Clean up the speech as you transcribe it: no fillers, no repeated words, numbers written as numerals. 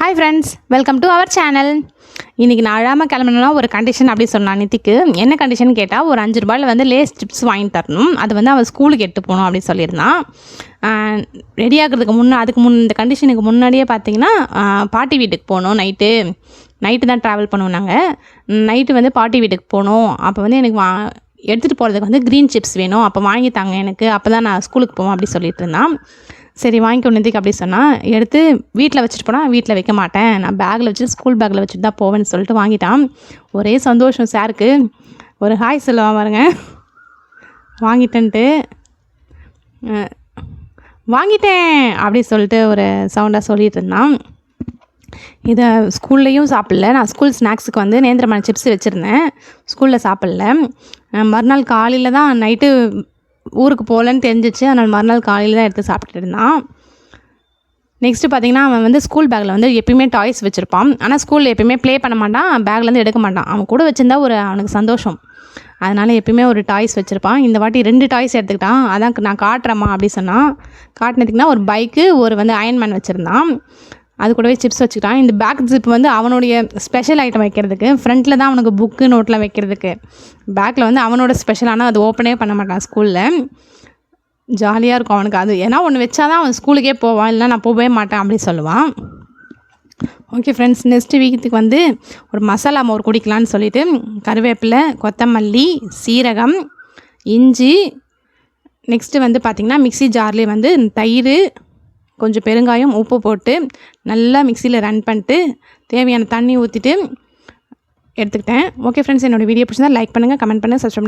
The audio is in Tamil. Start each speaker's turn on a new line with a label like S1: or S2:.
S1: Hi friends, welcome to our channel. இன்றைக்கி நான் அழாமல் கிளம்பணுன்னா ஒரு கண்டிஷன் அப்படி சொன்னான் நித்திக்கு. என்ன கண்டிஷன் கேட்டால், ஒரு 5 ரூபாயில் வந்து லேஸ் சிப்ஸ் வாங்கி தரணும். அது வந்து அவள் ஸ்கூலுக்கு எடுத்து போகணும் அப்படின்னு சொல்லியிருந்தான். ரெடி ஆகிறதுக்கு இந்த கண்டிஷனுக்கு முன்னாடியே பார்த்தீங்கன்னா பாட்டி வீட்டுக்கு போகணும். நைட்டு தான் ட்ராவல் பண்ணுவோம் நாங்கள். நைட்டு வந்து பாட்டி வீட்டுக்கு போகணும். அப்போ வந்து எனக்கு எடுத்துகிட்டு போகிறதுக்கு வந்து க்ரீன் சிப்ஸ் வேணும், அப்போ வாங்கி தாங்க எனக்கு, அப்போ தான் நான் ஸ்கூலுக்கு போவேன் அப்படி சொல்லிட்டு இருந்தான். சரி வாங்கிக்க நிதிக்கு அப்படி சொன்னால், எடுத்து வீட்டில் வச்சுட்டு போனால் வீட்டில் வைக்க மாட்டேன், நான் பேக்கில் வச்சு ஸ்கூல் பேக்கில் வச்சுட்டு தான் போவேன்னு சொல்லிட்டு வாங்கிட்டான். ஒரே சந்தோஷம் சாருக்கு. ஒரு ஹாய் சொல்லுவான் பாருங்க. வாங்கிட்டேன்ட்டு வாங்கிட்டேன் அப்படி சொல்லிட்டு ஒரு சவுண்டாக சொல்லிட்டு இருந்தான். இதை ஸ்கூல்லையும் சாப்பிடல. நான் ஸ்கூல் ஸ்நாக்ஸுக்கு வந்து நேந்திரமான சிப்ஸ் வச்சுருந்தேன், ஸ்கூலில் சாப்பிடல. மறுநாள் காலையில் தான், நைட்டு ஊருக்கு போகலன்னு தெரிஞ்சிச்சு, அதனால் மறுநாள் காலையில் தான் எடுத்து சாப்பிட்டுட்டு இருந்தான். நெக்ஸ்ட்டு பார்த்திங்கன்னா, அவன் வந்து ஸ்கூல் பேக்கில் வந்து எப்பயுமே டாய்ஸ் வச்சுருப்பான். ஆனால் ஸ்கூலில் எப்பயுமே ப்ளே பண்ண மாட்டான், பேக்லேருந்து எடுக்க மாட்டான். அவன் கூட வச்சுருந்தா அவனுக்கு சந்தோஷம். அதனால் எப்பயுமே ஒரு டாய்ஸ் வச்சுருப்பான். இந்த வாட்டி 2 டாய்ஸ் எடுத்துக்கிட்டான். அதான் நான் காட்டுறேம்மா அப்படி சொன்னான். காட்டினதுக்குன்னா ஒரு பைக்கு, ஒரு வந்து அயன்மேன் வச்சுருந்தான். அது கூடவே சிப்ஸ் வச்சுக்கிட்டான். இந்த பேக் ஜிப் வந்து அவனுடைய ஸ்பெஷல் ஐட்டம் வைக்கிறதுக்கு, ஃப்ரண்ட்டில் தான் அவனுக்கு புக்கு நோட்டில் வைக்கிறதுக்கு. பேக்கில் வந்து அவனோட ஸ்பெஷலான அது ஓப்பனே பண்ண மாட்டான் ஸ்கூலில். ஜாலியாக இருக்கும் அவனுக்கு அது. ஏன்னா ஒன்று வச்சா தான் அவன் ஸ்கூலுக்கே போவான், இல்லைனா நான் போகவே மாட்டேன் அப்படி சொல்லுவான். ஓகே ஃப்ரெண்ட்ஸ், நெக்ஸ்ட்டு வீக்குக்கு வந்து ஒரு மசாலா மோர் குடிக்கலான்னு சொல்லிவிட்டு கருவேப்பிலை, கொத்தமல்லி, சீரகம், இஞ்சி, நெக்ஸ்ட்டு வந்து பார்த்திங்கன்னா மிக்ஸி ஜார்லேயே வந்து தயிர், கொஞ்சம் பெருங்காயம், உப்பு போட்டு நல்லா மிக்சியில் ரன் பண்ணிட்டு தேவையான தண்ணி ஊற்றிட்டு எடுத்துக்கிட்டேன். ஓகே ஃப்ரெண்ட்ஸ், என்னோடய வீடியோ பிடிச்சிருந்தா லைக் பண்ணுங்கள், கமெண்ட் பண்ணுங்கள், சப்ஸ்கிரைப் பண்ணுங்கள்.